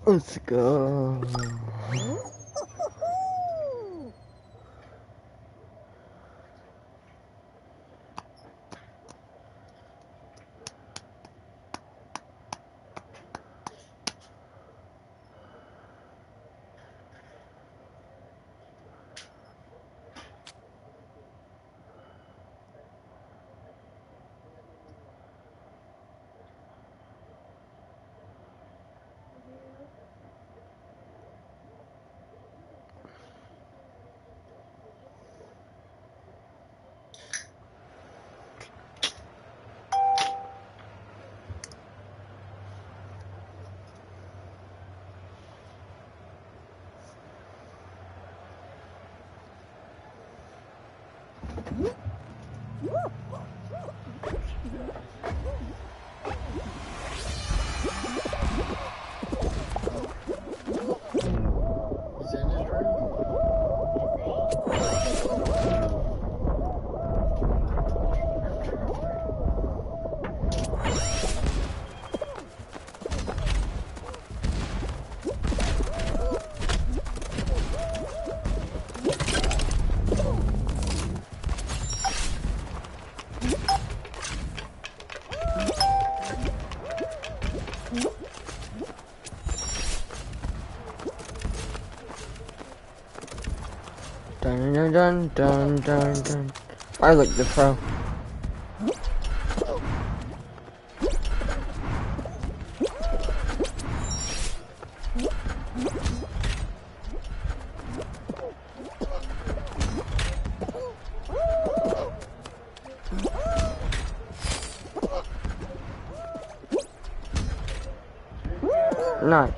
Let's go. Dun dun dun dun dun dun. I like the pro. Nice.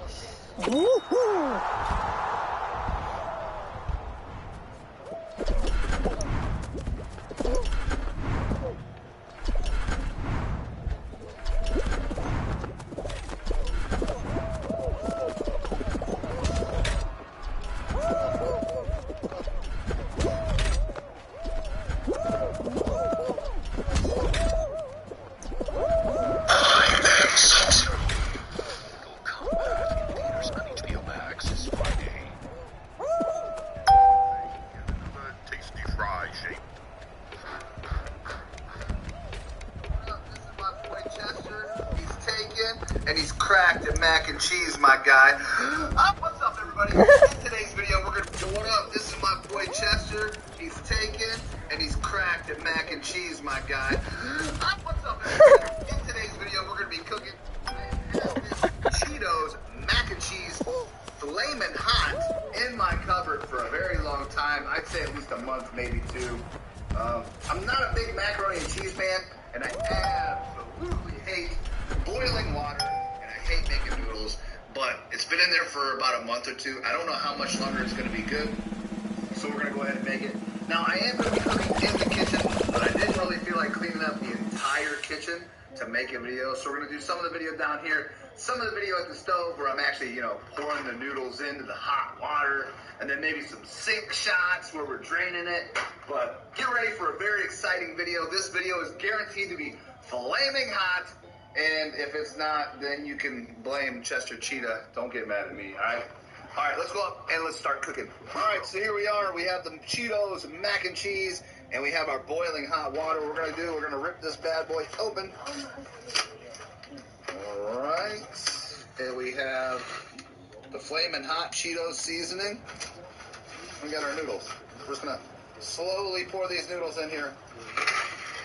And he's cracked at mac and cheese, my guy. What's up, everybody? In today's video, we're gonna do what up. This is my boy Chester. He's taken and he's cracked at mac and cheese, my guy. What's up, everybody? In today's video, we're gonna be cooking Cheetos mac and cheese, flaming hot, in my cupboard for a very long time. I'd say at least a month, maybe two. I'm not a big macaroni and cheese fan, and I absolutely hate boiling water, and I hate making noodles, but it's been in there for about a month or two. I don't know how much longer it's going to be good, so we're going to go ahead and make it. Now, I am going to be cooking in the kitchen, but I didn't really feel like cleaning up the entire kitchen to make a video, so we're going to do some of the video down here, some of the video at the stove where I'm actually, pouring the noodles into the hot water, and then maybe some sink shots where we're draining it. But get ready for a very exciting video. This video is guaranteed to be flaming hot. And if it's not, then you can blame Chester Cheetah. Don't get mad at me, all right? All right, let's go up and let's start cooking. All right, so here we are. We have the Cheetos, mac and cheese, and we have our boiling hot water. What we're going to rip this bad boy open. All right. And we have the flaming hot Cheetos seasoning. We got our noodles. We're just going to slowly pour these noodles in here.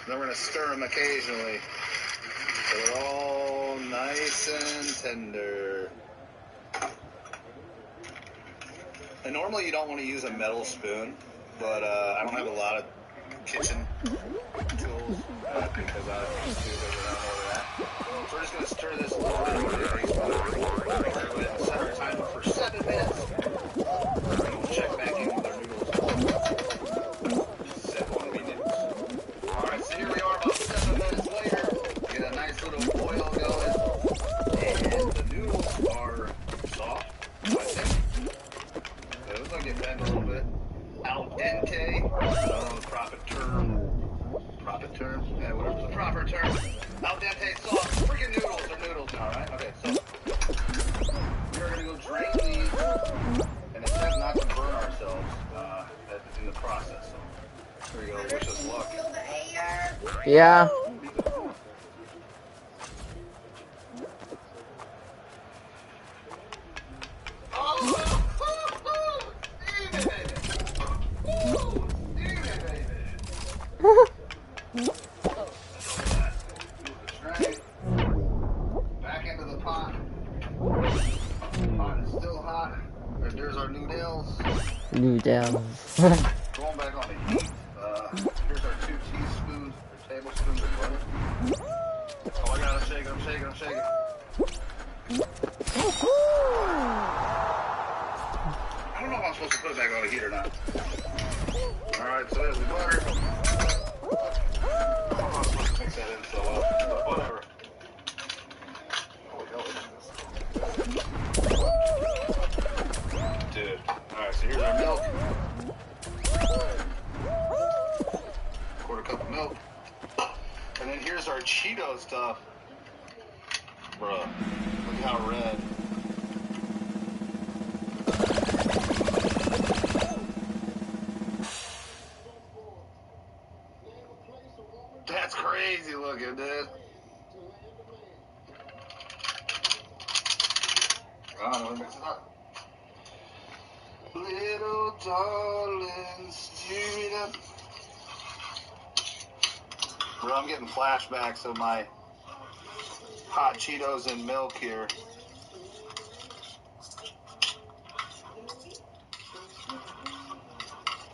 Then we're going to stir them occasionally. So they're all nice and tender. And normally you don't want to use a metal spoon, but I don't have a lot of kitchen tools because I used to, but I don't know that. So we're just going to stir this a little bit. Go ahead and set our timer for 7 minutes. And we'll check back in with our noodles. 7 minutes. Alright, so here we are about 7 minutes later. Get a nice little boil going, and the noodles are soft, I think. It looks like it bent a little bit. Al dente, I don't know the proper term. Proper term? Yeah, whatever's the proper term. Al dente soft, freaking noodles are noodles now, Yeah. Back into the pot. Pot is still hot. There's our noodles. Noodles. Going back on the heat. Here's our 2 teaspoons or tablespoons of butter. Oh, I gotta shake it. I'm shaking. I don't know if I'm supposed to put it back on the heat or not. Alright, so there's the butter. I'm not supposed to mix that in so well, but whatever. Holy hell, dude. Alright, so here's our milk. Quarter cup of milk. And then here's our Cheeto stuff. Bruh, look how red. That's crazy looking, dude. I don't know, mix it up. Little darlings, steer it up. Bro, I'm getting flashbacks of my hot Cheetos and milk here.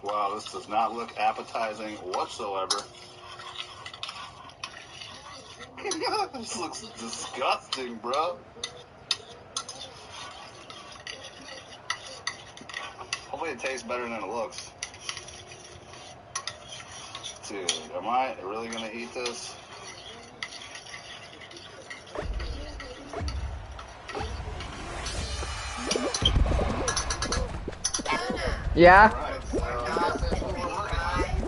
Wow, this does not look appetizing whatsoever. This looks disgusting, bro. Hopefully it tastes better than it looks. Dude, am I really gonna eat this? Yeah?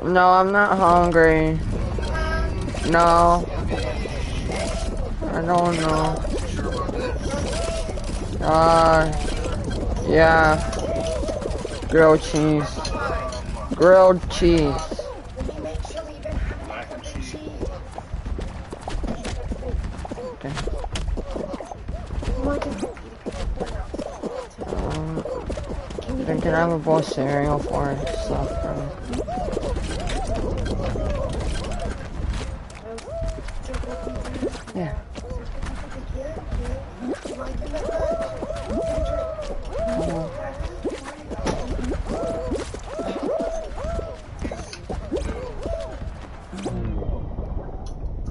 No, I'm not hungry. No. I don't know. Yeah. Grilled cheese. Grilled cheese. Okay. Then can I have a bowl of cereal for stuff, bro? Yeah.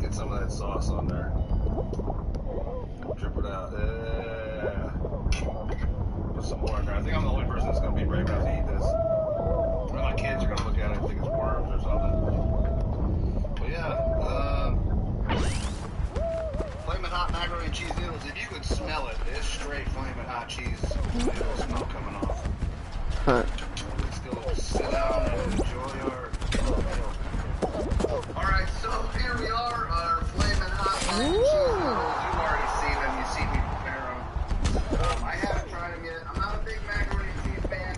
Get some of that sauce on there. Drip it out. Yeah. Put some more in there. I think I'm the only person that's going to be brave enough to eat this. One of my kids are going to look at it and think it's worms or something. But yeah, Flamin' Hot macaroni and cheese noodles. If you could smell it, it's straight Flamin' Hot cheese noodle smell coming off. Huh. Let's go sit down and enjoy our meal. Alright, so here we are, our Flamin' Hot mac and cheese noodles. You've already seen them, you see me prepare them. I haven't tried them yet. I'm not a big macaroni and cheese fan,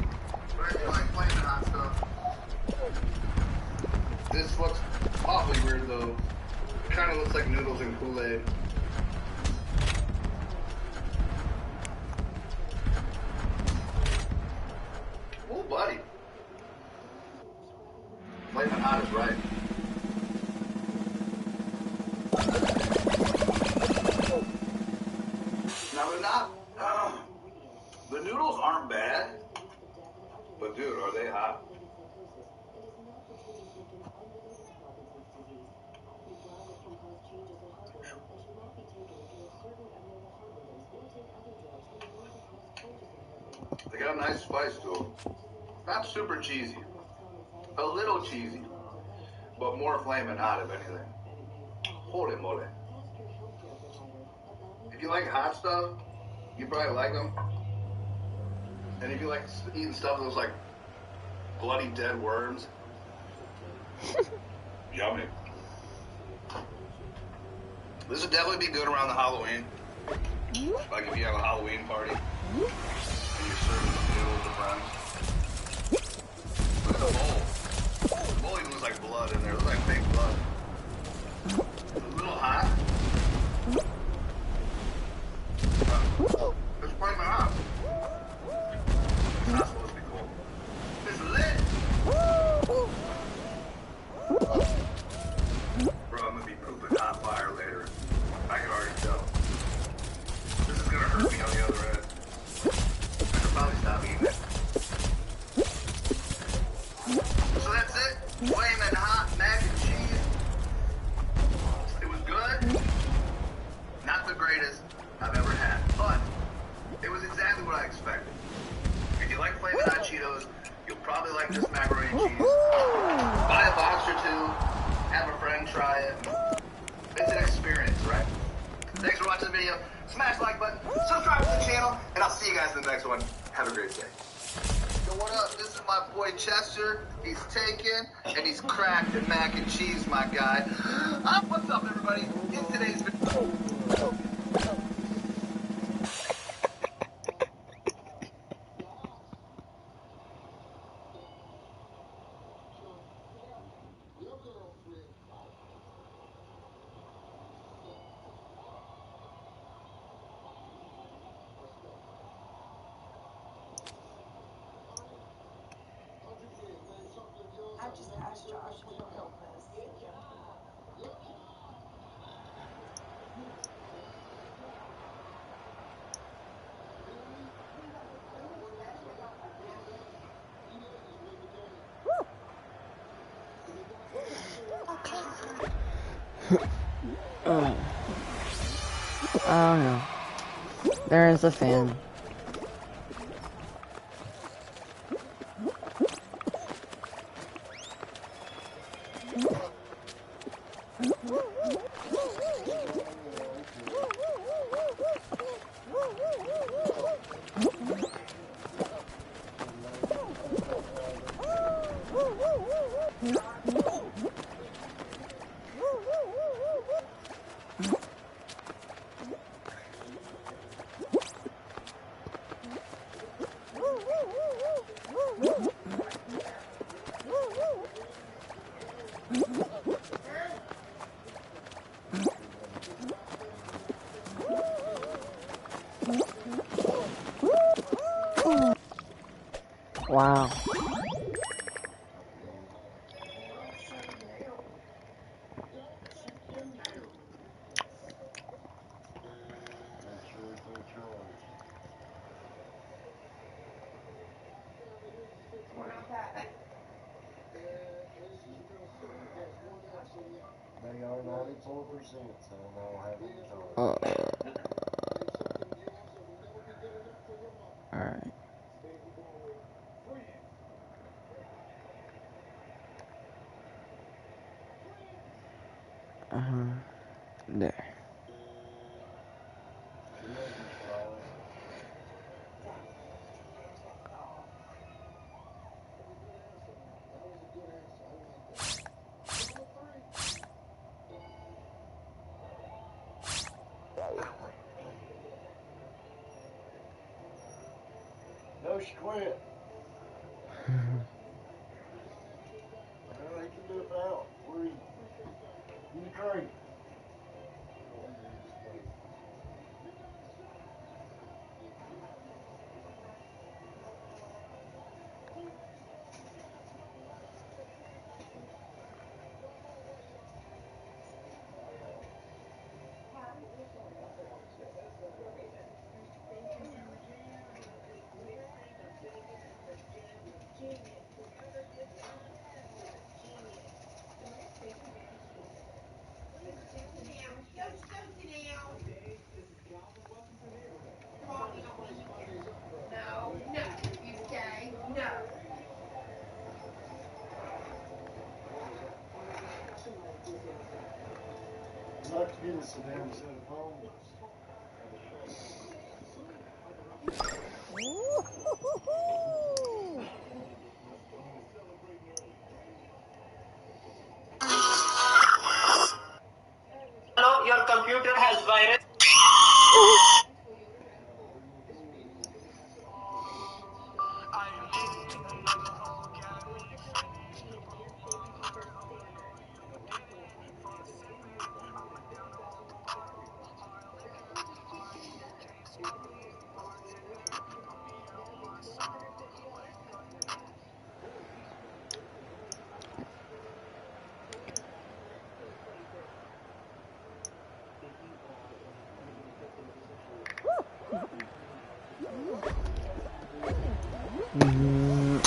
but I do like Flamin' Hot stuff. This looks awfully weird though. It kind of looks like noodles and Kool-Aid. Oh, buddy. Flamin' Hot is right. Now they're not. The noodles aren't bad, but dude, are they hot? They got a nice spice to them. Not super cheesy. A little cheesy, but more Flamin' Hot if anything. Holy moly. If you like hot stuff, you probably like them. And if you like eating stuff that looks like bloody dead worms, yummy. This would definitely be good around the Halloween. Like if you have a Halloween party and you're serving the noodles to friends. Look at the bowl. The bowl even looks like blood in there. It looks like fake blood. It's a little hot. It's quite my house. It's not supposed to be cold. It's lit. Bro, I'm gonna be pooping hot fire later. I can already tell. This is gonna hurt me on the other end. I should probably stop eating it. So that's it. Flaming hot mac and cheese. It was good. Not the greatest I've ever had, but it was exactly what I expected. If you like flaming hot Cheetos, you'll probably like this macaroni and cheese. Buy a box or two, have a friend try it. It's an experience, right? Thanks for watching the video. Smash the like button, subscribe to the channel, and I'll see you guys in the next one. Have a great day. So what up? This is my boy Chester. He's taken and he's cracked in mac and cheese, my guy. What's up, everybody? In today's video. I just asked Josh if he'll help us. I don't know. There is a fan. Wow. They are 94%, so they'll have it. Alright. There. No, she quit. Well, he can do it without. Where you trade? I'd like to get us a damn set of phones. Hello, your computer has virus. Mm-hmm.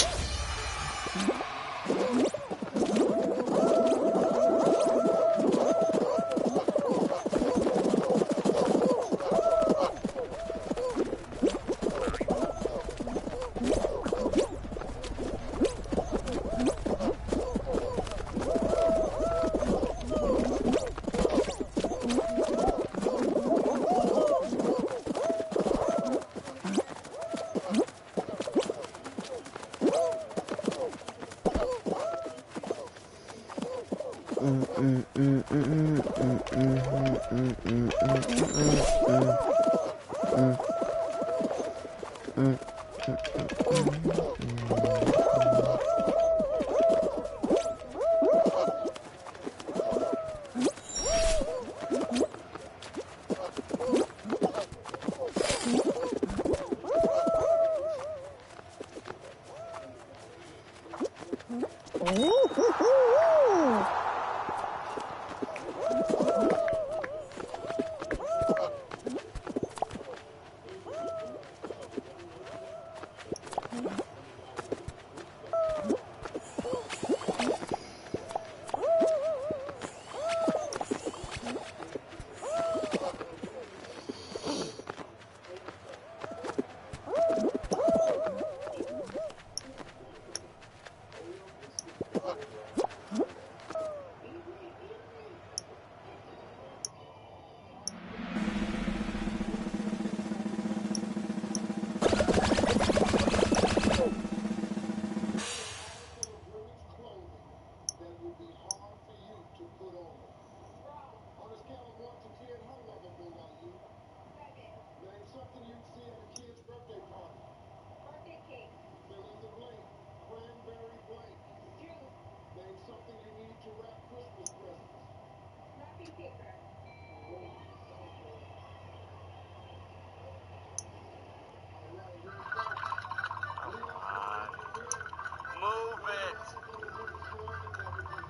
Move it.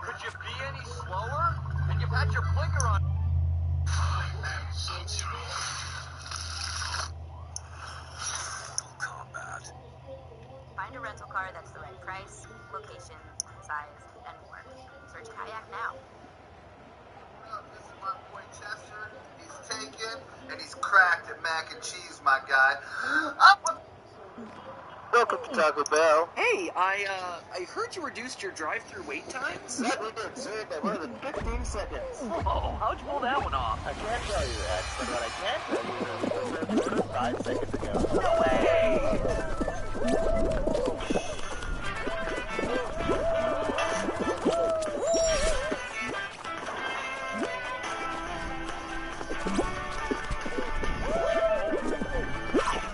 Could you be any slower? And you've had your blinker on. Find a rental car that's the right price, location, size, and more. Search Kayak now. This is my boy Chester. He's taken and he's cracked at mac and cheese, my guy. Welcome to Taco Bell. Hey, I heard you reduced your drive-through wait times. That we did, sir, by more than 15 seconds. Oh, how'd you pull that one off? I can't tell you that, but what I can tell you is we served order 5 seconds ago. No way!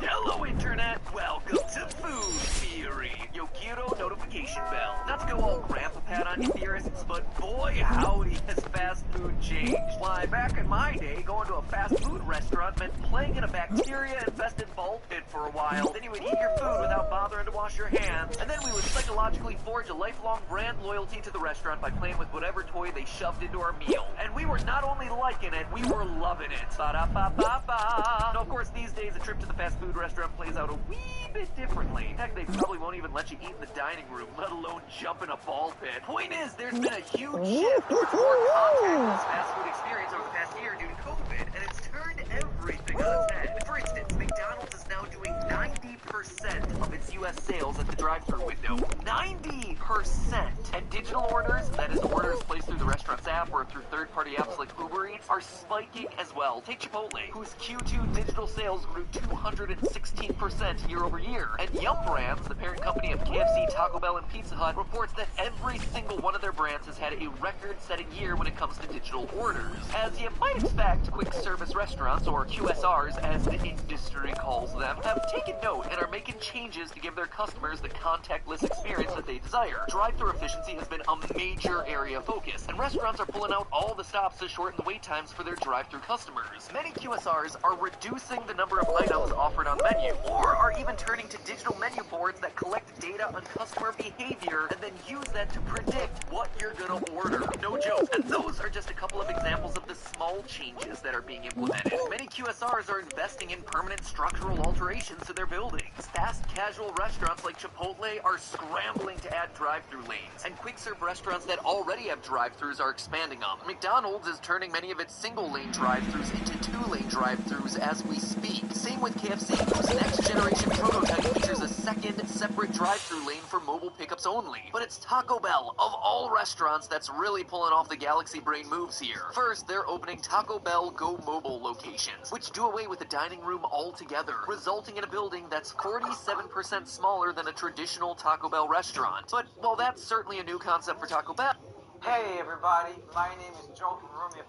Hello, Internet. Welcome to Food Theory. Yo quiero notification bell. Not to go all grandpa pat on you theorists, but boy howdy has fast food changed. Why, back in my day, going to a fast food restaurant meant playing in a bacteria-infested ball pit for a while. Then you would eat your food without bothering to wash your hands. And then we would psychologically forge a lifelong brand loyalty to the restaurant by playing with whatever toy they shoved into our meal. And we were not only liking it, we were loving it. Ba-da-ba-ba-ba. Now, of course, these days, a trip to the fast food restaurant plays out a wee bit differently. Heck, they probably won't even let you eat in the dining room, let alone jump in a ball pit. Point is, there's been a huge shift towards more contactless fast food experience over the past year due to COVID, and it's turned everything on its head. For instance, McDonald's is now doing 90% of its U.S. sales at the drive-thru window. 90%! And digital orders, that is orders placed through the restaurant's app or through third-party apps like Uber Eats, are spiking as well. Take Chipotle, whose Q2 digital sales grew 216% year over year. And Yum Brands, the parent company of KFC, Taco Bell, and Pizza Hut, reports that every single one of their brands has had a record-setting year when it comes to digital orders. As you might expect, quick service restaurants, or QSRs as the industry calls them, have taken note and are making changes to give their customers the contactless experience that they desire. Drive-thru efficiency has been a major area of focus, and restaurants are pulling out all the stops to shorten the wait times for their drive-thru customers. Many QSRs are reducing the number of items offered on the menu, or are even turning to digital menu boards that collect data on customer behavior and then use that to predict what you're gonna order. No joke. And those are just a couple of examples of the small changes that are being implemented. Many QSRs are investing in permanent structural structural alterations to their buildings. Fast casual restaurants like Chipotle are scrambling to add drive-through lanes, and quick-serve restaurants that already have drive-thrus are expanding them. McDonald's is turning many of its single-lane drive-thrus into two-lane drive-thrus as we speak. Same with KFC, whose next-generation prototype features a second separate drive-thru lane for mobile pickups only. But it's Taco Bell, of all restaurants, that's really pulling off the Galaxy Brain moves here. First, they're opening Taco Bell Go Mobile locations, which do away with the dining room altogether, resulting in a building that's 47% smaller than a traditional Taco Bell restaurant. But while that's certainly a new concept for Taco Bell... Hey everybody, my name is Joe from Romeo.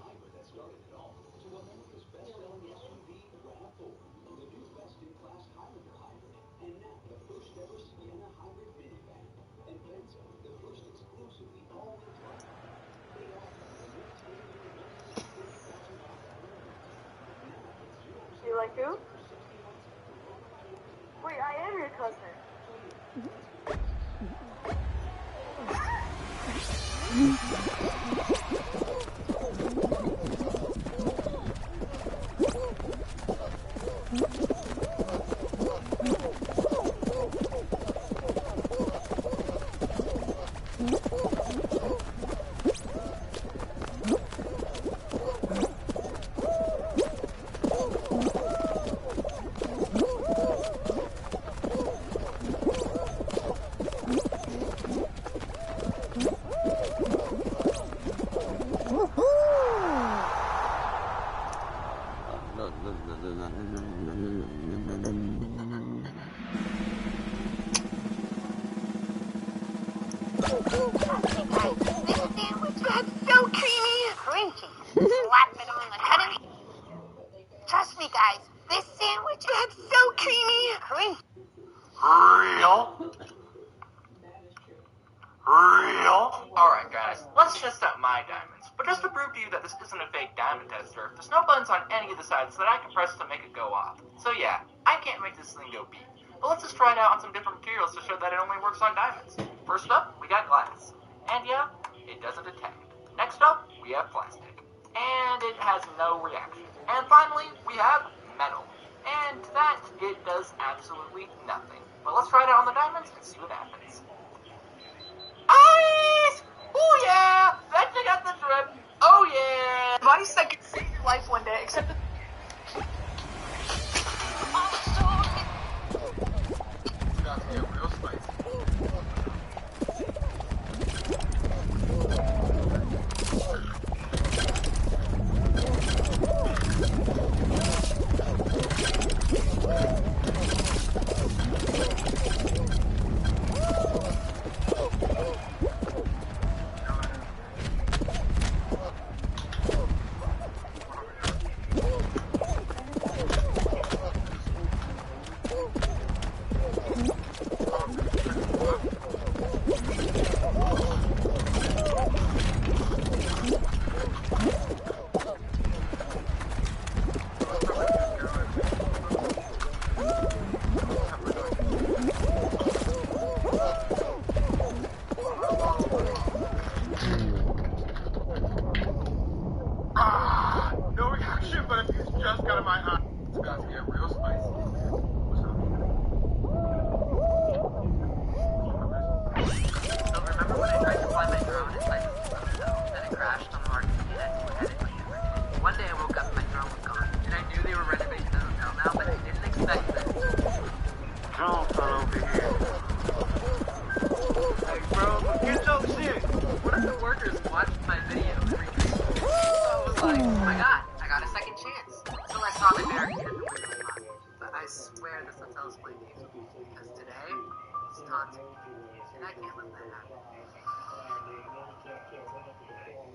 You like who? Wait, I am your cousin. Trust me, guys. This sandwich is so creamy. Real? Alright guys, let's test out my diamonds. But just to prove to you that this isn't a fake diamond tester, there's no buttons on any of the sides that I can press to make it go off. So yeah, I can't make this thing go beep. But let's just try it out on some different materials to show that it only works on diamonds. First up, we got glass. And yeah, it doesn't detect. Next up, we have plastic. And it has no reaction. And finally, we have metal. And to that, it does absolutely nothing. But let's try it out on the diamonds and see what happens. Ice! Oh yeah! That thing got the drip. Oh yeah! Device that can save your life one day, except that Real spicy. No reaction, but it's just got in my eye. It's about to get real spicy. So remember when I tried to fly my drone inside the cell, then it crashed on the market and had it delivered? One day I woke up and my drone was gone, and I knew they were renovating the hotel now, but I didn't expect this. Drone fell over here. Hey bro, get your shit! One of the workers watched my video every day. So I was like, oh my god, I got a second chance. So I saw the barricade at the window lot. But I swear this hotel is playing games with me, because today, it's taunting me, and I can't let that happen.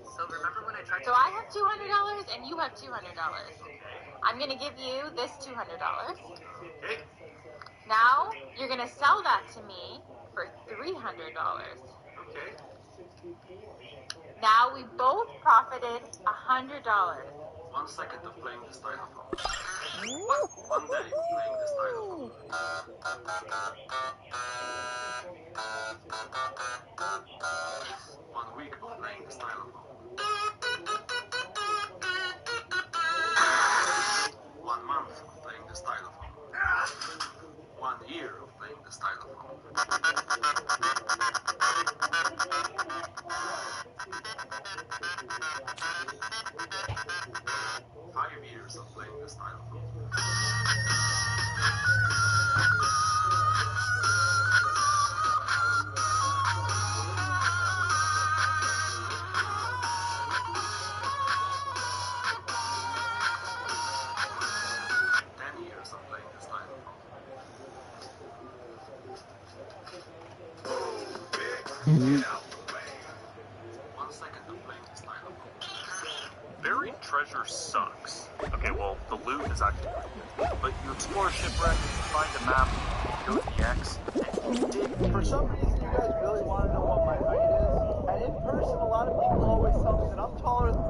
So remember when I tried So I have $200 and you have $200. I'm gonna give you this $200. Okay. Now you're gonna sell that to me for $300. Okay. Now we both profited $100. 1 second of playing the styrofoam. 1 day of playing the styrofoam. 1 week of playing the styrofoam. 1 month of playing the styrofoam. 1 year of playing the stylophone. 5 years of playing the stylophone. 10 years of playing the stylophone. 1 second of playing the stylophone. Buried treasure sucks. Okay, well, the loot is actually pretty good. But you explore a shipwreck, find a map, go to the X. For some reason, you guys really want to know what my height is. And in person, a lot of people always tell me that I'm taller than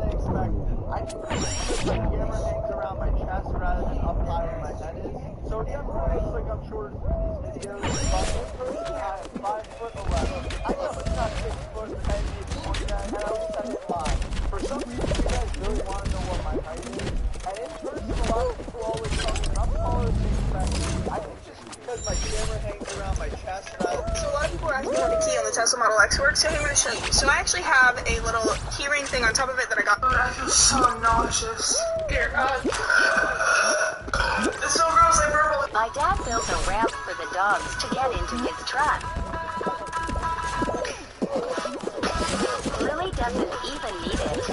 they expected. I think because my camera hangs around my chest rather than up high where my head is. So yeah, it looks like I'm shorter than these videos. But in person, I am 5'11". I know it's not 6 foot, but I need to point that, and I always have it live. For some reason, you guys really want to know what my height is. And in person, a lot of people always tell me that I'm taller than they expected. I think just because my camera hangs around my chest rather than... So a lot of people are asking how the key on the Tesla Model X works, so I'm going to show you. So I actually have a little keyring thing on top of it that I got. Oh, I feel so nauseous. Here, it's so gross, I burble. My dad built a ramp for the dogs to get into his truck. Lily doesn't even need it.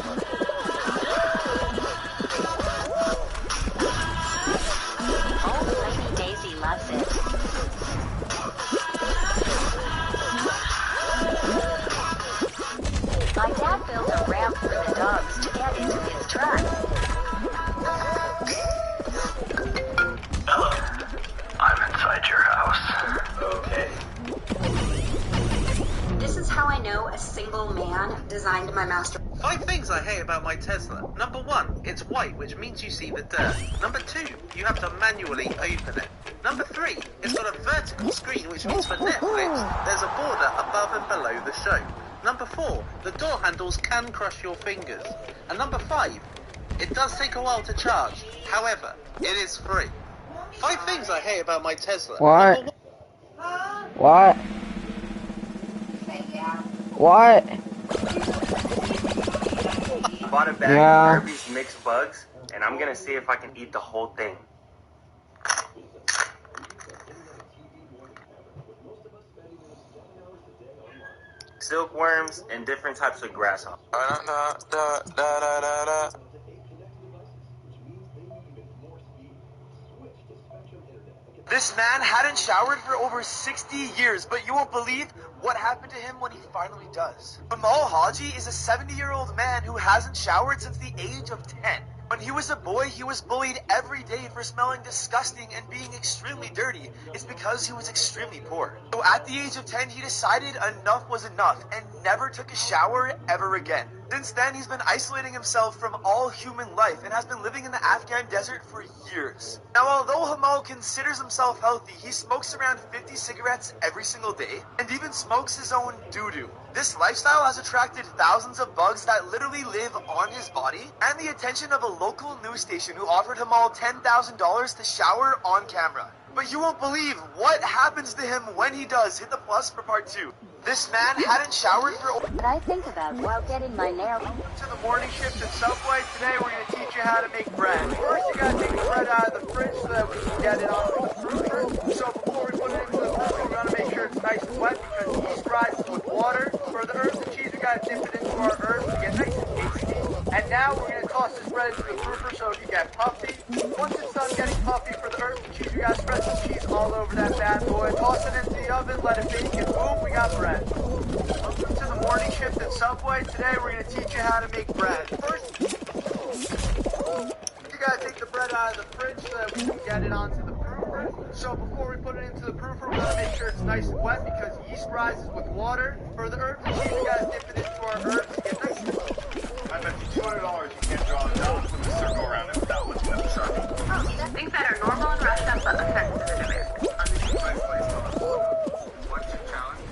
Oh, Lady Daisy loves it. My dad built a ramp for the dogs to get into his truck. Hello. I'm inside your house. Okay. This is how I know a single man designed my master. 5 things I hate about my Tesla. Number 1, it's white, which means you see the dirt. Number 2, you have to manually open it. Number 3, it's got a vertical screen, which means for Netflix, there's a border above and below the show. Number 4, the door handles can crush your fingers. And number 5, it does take a while to charge. However, it is free. 5 things I hate about my Tesla. What? What? What? I bought a bag Yeah. of Kirby's mixed bugs, and I'm gonna see if I can eat the whole thing. Silkworms and different types of grasshoppers. This man hadn't showered for over 60 years, but you won't believe what happened to him when he finally does. Amal Haji is a 70-year-old man who hasn't showered since the age of 10. When he was a boy, he was bullied every day for smelling disgusting and being extremely dirty. It's because he was extremely poor. So at the age of 10, he decided enough was enough and never took a shower ever again. Since then, he's been isolating himself from all human life and has been living in the Afghan desert for years. Now, although Hamal considers himself healthy, he smokes around 50 cigarettes every single day and even smokes his own doo-doo. This lifestyle has attracted thousands of bugs that literally live on his body and the attention of a local news station who offered Hamal $10,000 to shower on camera. But you won't believe what happens to him when he does. Hit the plus for part 2. This man hadn't showered for... What I think about while getting my nails... To the morning shift at Subway. Today we're going to teach you how to make bread. First you got to take the bread out of the fridge so that we can get it onto the proofer. So before we put it into the proofer, we're going to make sure it's nice and wet because yeast rises with water. For the herbs and cheese, we got to dip it into our herbs to get nice and tasty. And now we're going to toss this bread into the proofer so it can get puffy. Once it's done getting puffy for the herbs and cheese, we got to spread some cheese all over that bad boy. Toss it into the oven, let it bake, and boom, we got bread. Welcome to the morning shift at Subway. Today we're going to teach you how to make bread. First, you got to take the bread out of the fridge so that we can get it onto the proofer. So before we put it into the proofer, we got to make sure it's nice and wet because yeast rises with water. For the herbs and cheese, we got to dip it into our herbs to get nice and... I bet you $200 you can't draw a dot with a circle around it without looking at the Sharpie. Things that are normal in Russia but offensive in America. What's your challenge?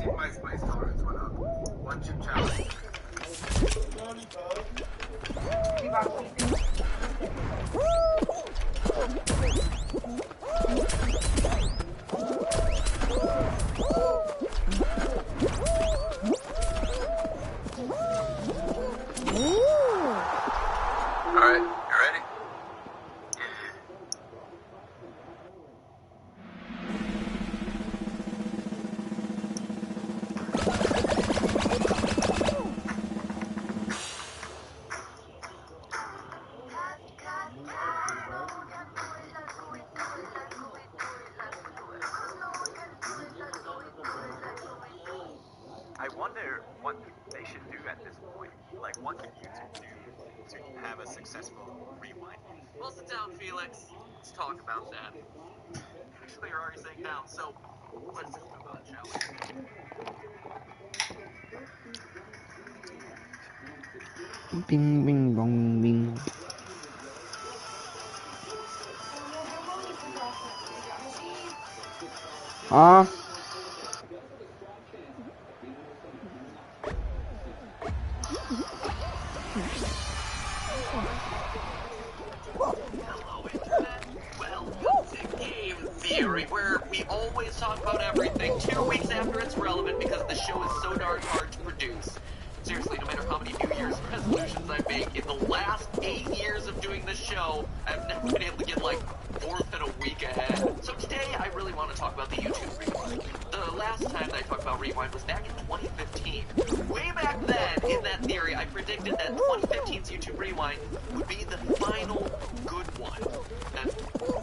think my spice tolerance went up. 1 chip challenge. Alright, you ready? I wonder what they should do at this point. Like, what can YouTube do to have a successful rewind? Well, sit down, Felix. Let's talk about that. Actually, you're already sitting down, so let's just move on, shall we? Bing, bing, bong, bing. Huh? Hello, Internet. Welcome to Game Theory, where we always talk about everything 2 weeks after it's relevant because the show is so darn hard to produce. Seriously, no matter how many New Year's resolutions I make, in the last 8 years of doing this show, I've never been able to get like 4th in a week ahead. So today, I really want to talk about the YouTube Rewind. The last time that I talked about Rewind was back in 2015. Way back then, in that theory, I predicted that 2015's YouTube Rewind would be the final good one. And,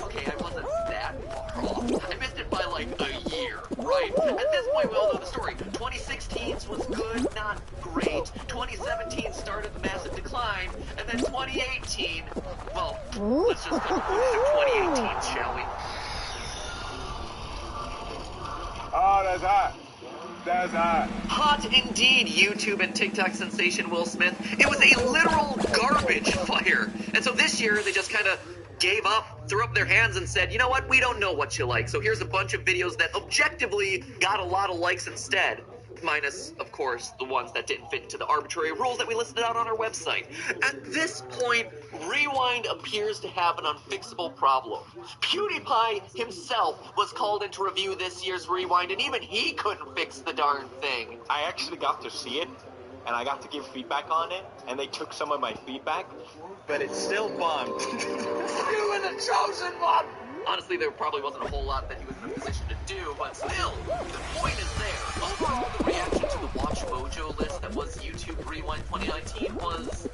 okay, I wasn't that far off. I missed it by like a year, right? At this point, we all know the story. 2016's was good, not great. 2017 started the massive decline, and then 2018, well, let's just cut the footage of 2018, shall we? Oh, that's hot. That's hot. Hot indeed, YouTube and TikTok sensation Will Smith. It was a literal garbage fire. And so this year, they just kind of gave up, threw up their hands and said, you know what, we don't know what you like. So here's a bunch of videos that objectively got a lot of likes instead. Minus, of course, the ones that didn't fit into the arbitrary rules that we listed out on our website. At this point, Rewind appears to have an unfixable problem. PewDiePie himself was called in to review this year's Rewind, and even he couldn't fix the darn thing. I actually got to see it, and I got to give feedback on it, and they took some of my feedback, but it still bombed. You were the chosen one! Honestly, there probably wasn't a whole lot that he was in a position to do, but still, the point is there. Overall, the reaction to the Watch Mojo list that was YouTube Rewind 2019 was,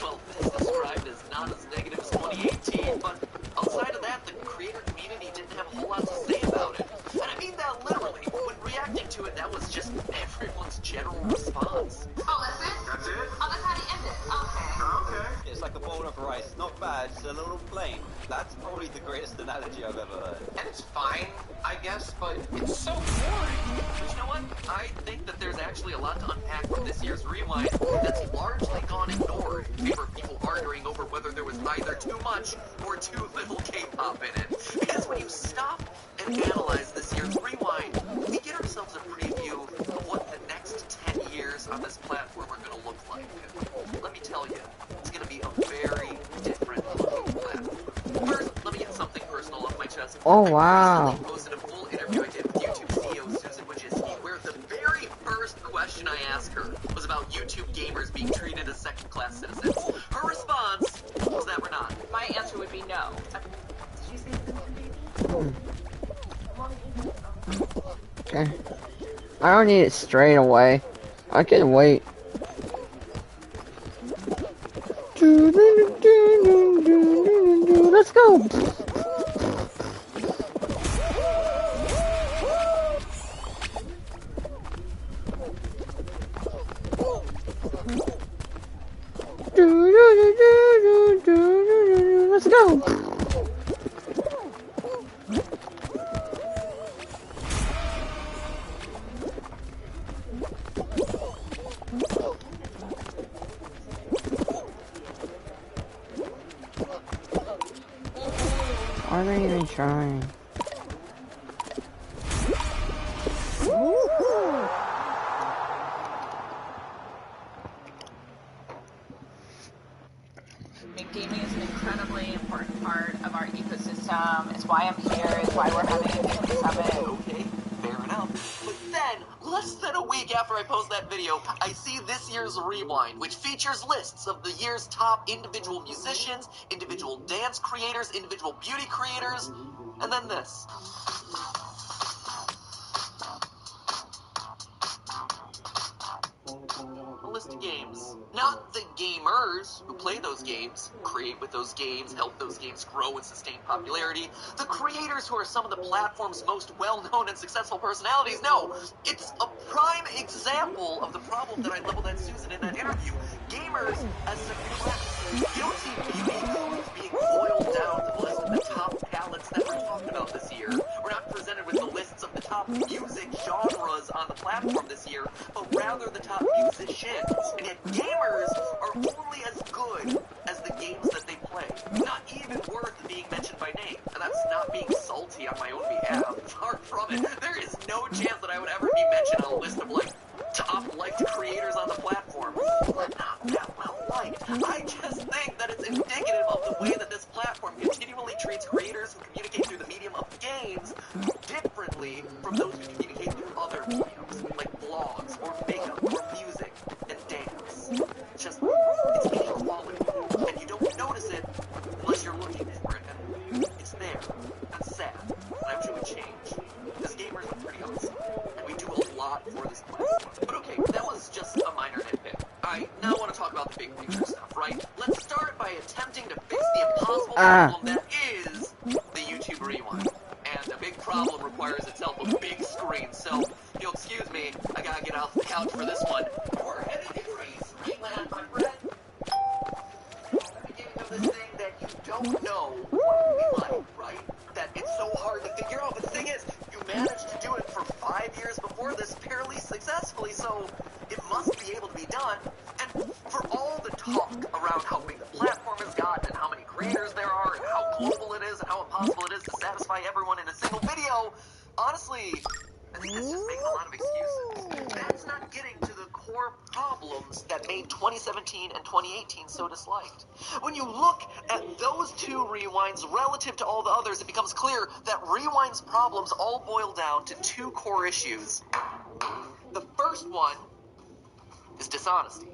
well, best described as not as negative as 2018, but outside of that, the creator community didn't have a whole lot to say about it. And I mean that literally. When reacting to it, that was just everyone's general response. Oh, that's it? That's it? Oh, that's how you end it. Okay. Okay. It's like a bowl of rice. Not bad, it's a little plain. That's probably the greatest analogy I've ever heard. And it's fine, I guess, but it's so boring. But you know what? I think that there's actually a lot to unpack from this year's Rewind that's largely gone ignored in favor of people arguing over whether there was either too much or too little K-pop in it. Because when you stop and analyze this year's Rewind, we get ourselves a preview of what the next 10 years on this platform are going to look like. And let me tell you, it's going to be a very different looking platform. First, let me get something personal off my chest. Oh, wow. I recently posted a full interview I did with YouTube CEO Susan Wojcicki, where the very first question I asked her was about YouTube gamers being treated as second-class citizens. Her response was that we're not. My answer would be no. Did you say something? Okay. I don't need it straight away. I can wait. Let's go. Let's go. Are they even trying? after I post that video, I see this year's Rewind, which features lists of the year's top individual musicians, individual dance creators, individual beauty creators, and then this. A list of games. Not the gamers who play those games, create with those games, help those games grow and sustain popularity. The creators who are some of the platform's most well-known and successful personalities. No, it's a prime example of the problem that I leveled at Susan in that interview. Gamers as success. You don't see beauty gurus being boiled down to the list of the top talents that we're talking about this year. We're not presented with the lists of the top music genres on the platform this year, but rather the top musicians. And yet gamers are only as good as the games that they play. Not even worth being mentioned by name. And that's not being salty on my own behalf. Far from it. There is no chance that I would ever be mentioned on a list of, like, top liked creators on the platform. We're not that well liked. I just think that it's indicative of the way that this platform continually treats creators who communicate through the medium of games differently from those who communicate through other mediums, like blogs, or makeup, or music, and dance. It's just, it's inequality, and you don't notice it unless you're looking for it, and it's there. That's sad, and I wish it would change, because gamers are pretty awesome, and we do a lot for this platform. But okay, that was just a minor nitpick. I now want to talk about the big picture stuff, right? Let's start by attempting to fix the impossible problem that is the YouTube Rewind. And a big problem requires itself a big screen, so if you'll excuse me, I gotta get off the couch for this one. We're headed to Greece, Greenland, my friend. The beginning of this thing that you don't know what it will be like, right? That it's so hard to figure out, but the thing is, you managed to do it for 5 years before this fairly successfully, so it must be able to be done. And for all the talk around how big the platform has gotten and how many creators there are and how global it is and how impossible it is to satisfy everyone in a single video, honestly, I think that's just making a lot of excuses. That's not getting to the core problems that made 2017 and 2018 so disliked. When you look at those two Rewinds relative to all the others, it becomes clear that Rewind's problems all boil down to two core issues. The first one is dishonesty.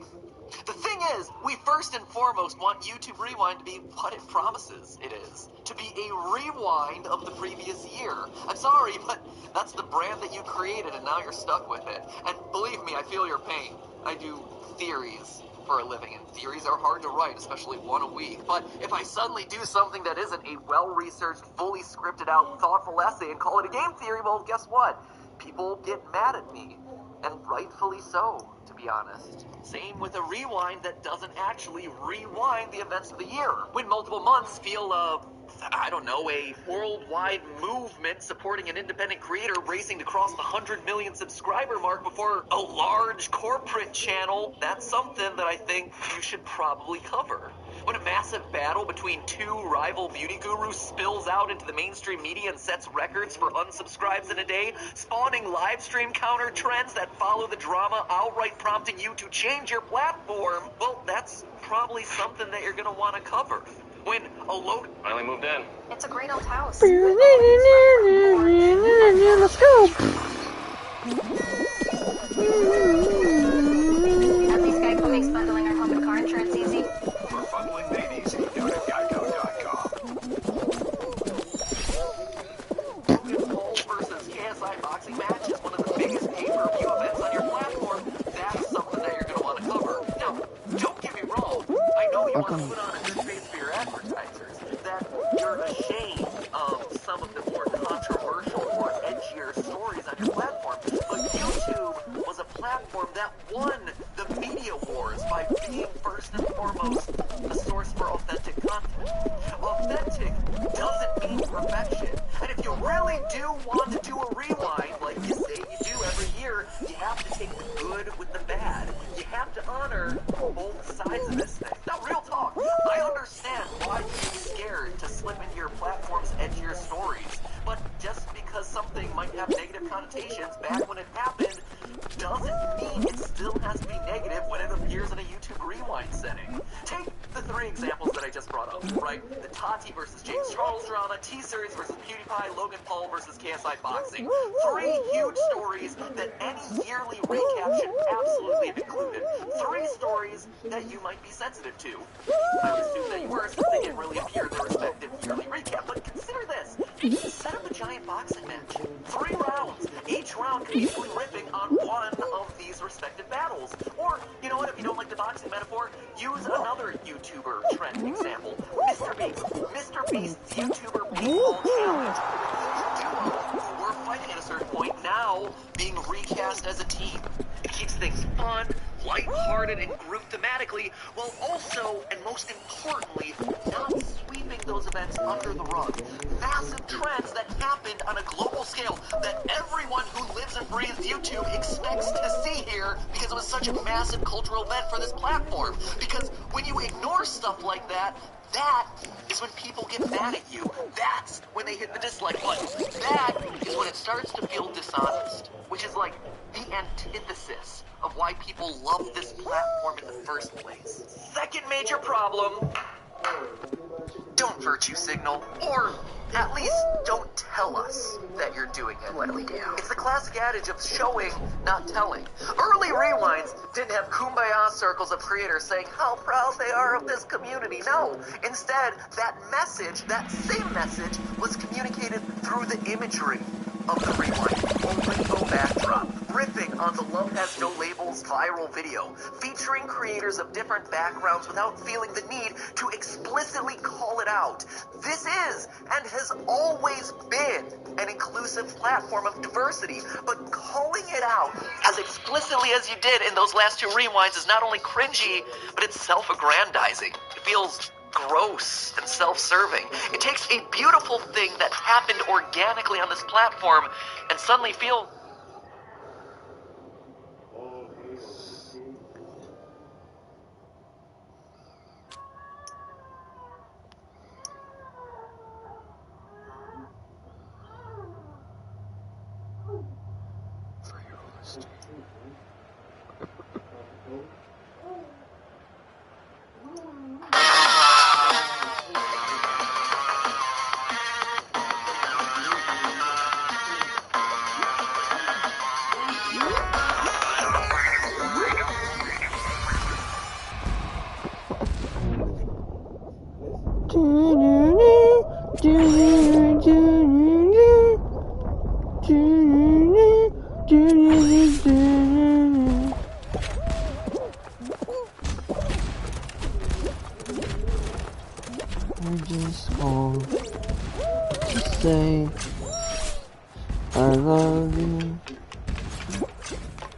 The thing is, we first and foremost want YouTube Rewind to be what it promises it is. To be a rewind of the previous year. I'm sorry, but that's the brand that you created and now you're stuck with it. And believe me, I feel your pain. I do theories for a living, and theories are hard to write, especially one a week. But if I suddenly do something that isn't a well-researched, fully scripted out, thoughtful essay and call it a game theory, well, guess what? People get mad at me. And rightfully so, to be honest. Same with a rewind that doesn't actually rewind the events of the year. When multiple months feel, I don't know, a worldwide movement supporting an independent creator racing to cross the 100 million subscriber mark before a large corporate channel, that's something that I think you should probably cover. When a massive battle between two rival beauty gurus spills out into the mainstream media and sets records for unsubscribes in a day, spawning live stream counter trends that follow the drama, outright prompting you to change your platform, well, that's probably something that you're going to want to cover. When a local finally moved in. It's a great old house. Let's go. At least Geico makes bundling our home and car insurance easy. For bundling made easy, go to geico.com. Logan Paul versus KSI boxing match is one of the biggest pay-per-view events on your platform. That's something that you're going to want to cover. Now, don't get me wrong. I know you want to put on a good face for your advertisers. That you're ashamed of some of the more controversial or edgier stories on your platform. But YouTube was a platform that won the media wars by being first and foremost a source for authentic content. Authentic doesn't mean perfection. And if you really do want to do a rewind, like you say you do every year, you have to take the good with the bad. You have to honor both sides of this thing. Now, real talk, I understand why you'd be scared to slip into your platform's edgier stories. But just because something might have negative connotations back when it happened, doesn't mean it still has to be negative when it appears in a YouTube Rewind setting. Take the three examples that I just brought up, right? The Tati versus James Charles drama, T-Series versus PewDiePie Kai Logan Paul versus KSI Boxing. 3 huge stories that any yearly recap should absolutely have included. 3 stories that you might be sensitive to. I would assume that you were, since they didn't really appear in their respective yearly recap. But consider this. Set up a giant boxing match. 3 rounds. Each round easily riffing on one of these respective battles. Or, you know what, if you don't like the boxing metaphor, use another YouTuber trend example. Mr. Beast. Mr. Beast's YouTuber baseball challenge with each duo who were fighting at a certain point now being recast as a team. It keeps things fun, lighthearted, and grouped thematically, while also, and most importantly, not sweeping those events under the rug. Massive trends that happened on a global scale that everyone who lives and breathes YouTube expects to see here because it was such a massive cultural event for this platform. Because when you ignore stuff like that, that is when people get mad at you. That's when they hit the dislike button. That is when it starts to feel dishonest, which is like the antithesis of why people love this platform in the first place. Second major problem, don't virtue signal, or at least don't tell us that you're doing it. What do we do? It's the classic adage of showing, not telling. Early rewinds didn't have kumbaya circles of creators saying how proud they are of this community. No, instead, that message, that same message, was communicated through the imagery of the rewind. A rainbow backdrop, riffing on the Love Has No Labels viral video, featuring creators of different backgrounds without feeling the need to explicitly call it out. This is, and has always been, an inclusive platform of diversity, but calling it out as explicitly as you did in those last 2 rewinds is not only cringy, but it's self-aggrandizing. It feels gross and self-serving. It takes a beautiful thing that happened organically on this platform and suddenly feel I just want to say I love you,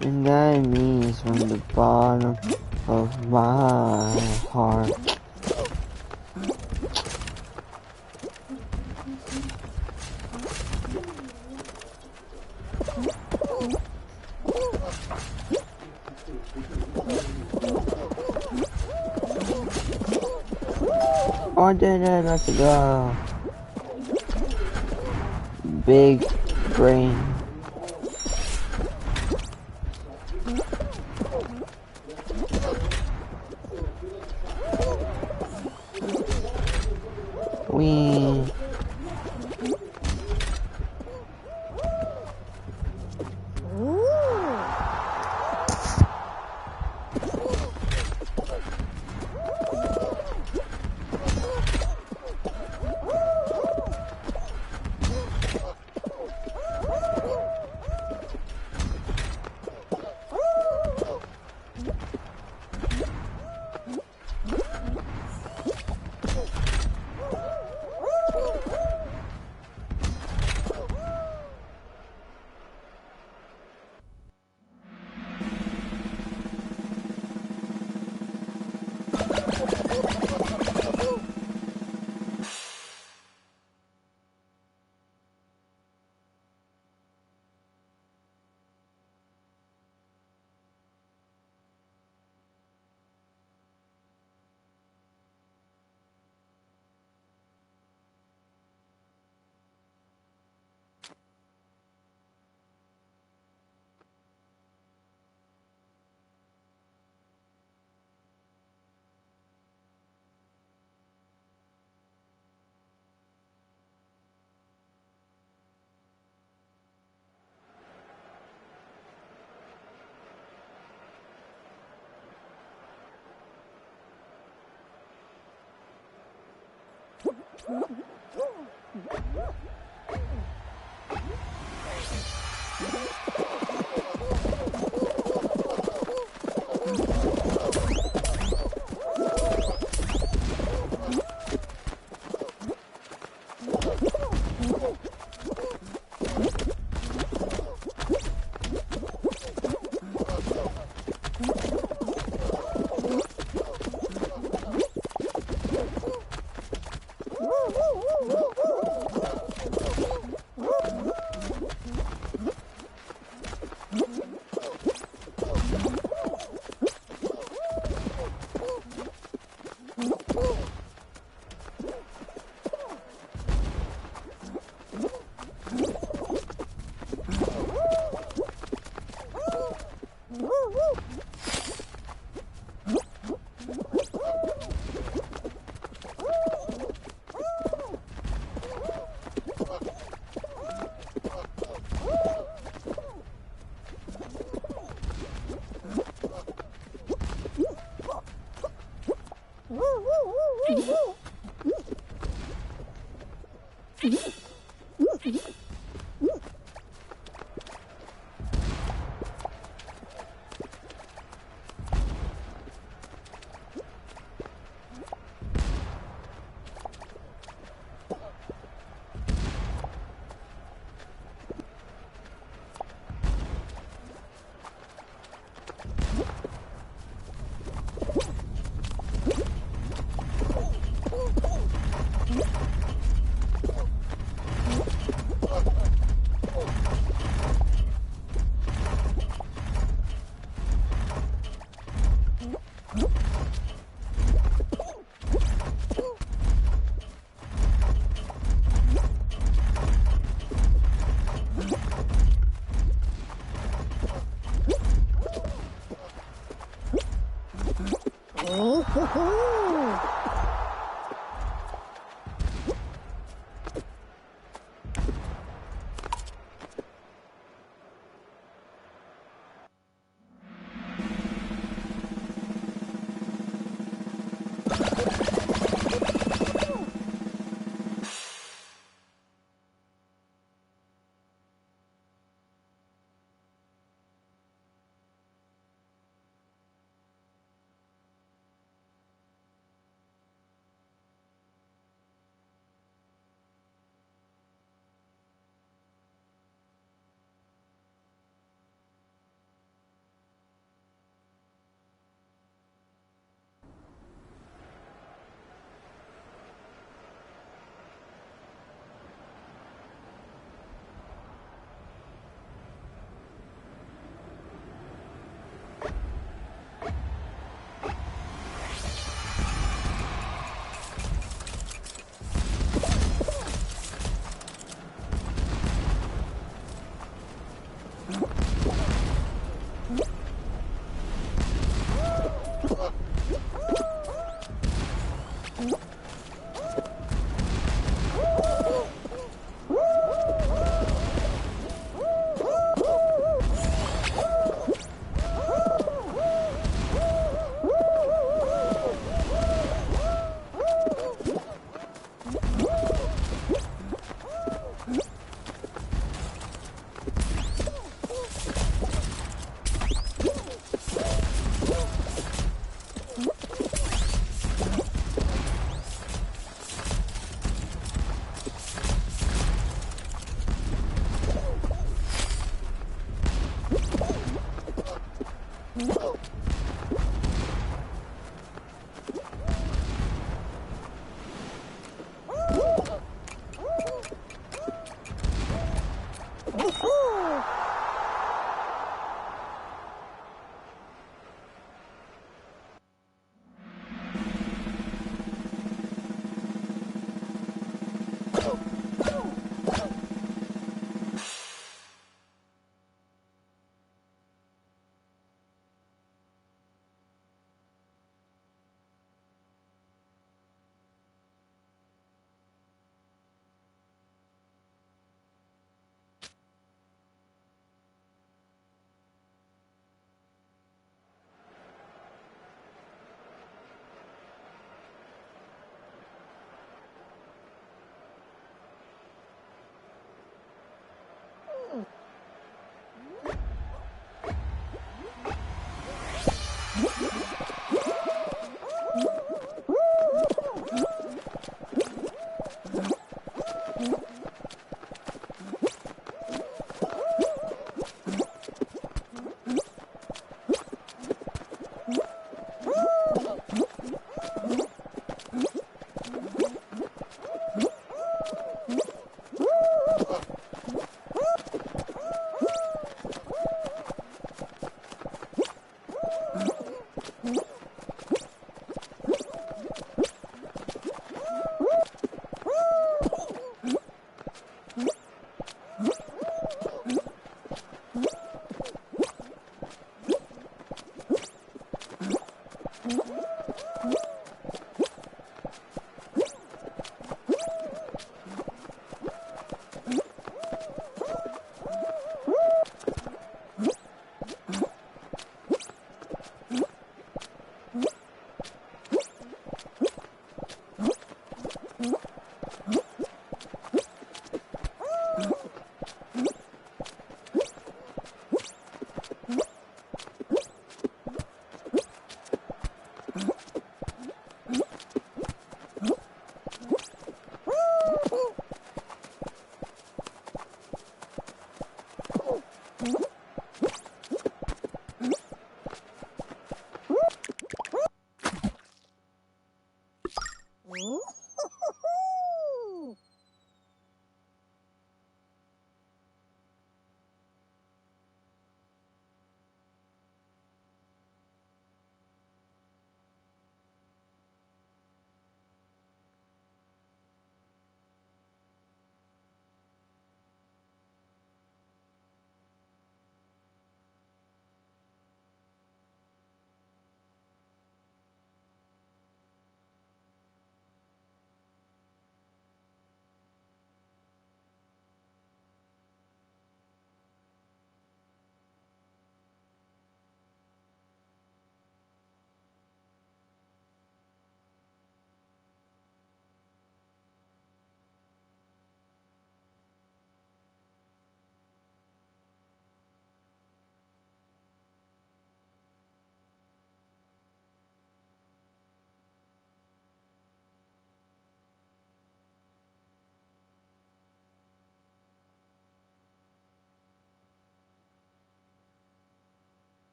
and that means from the bottom of my heart. I did it, let's go. Big brain. We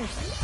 Hmm?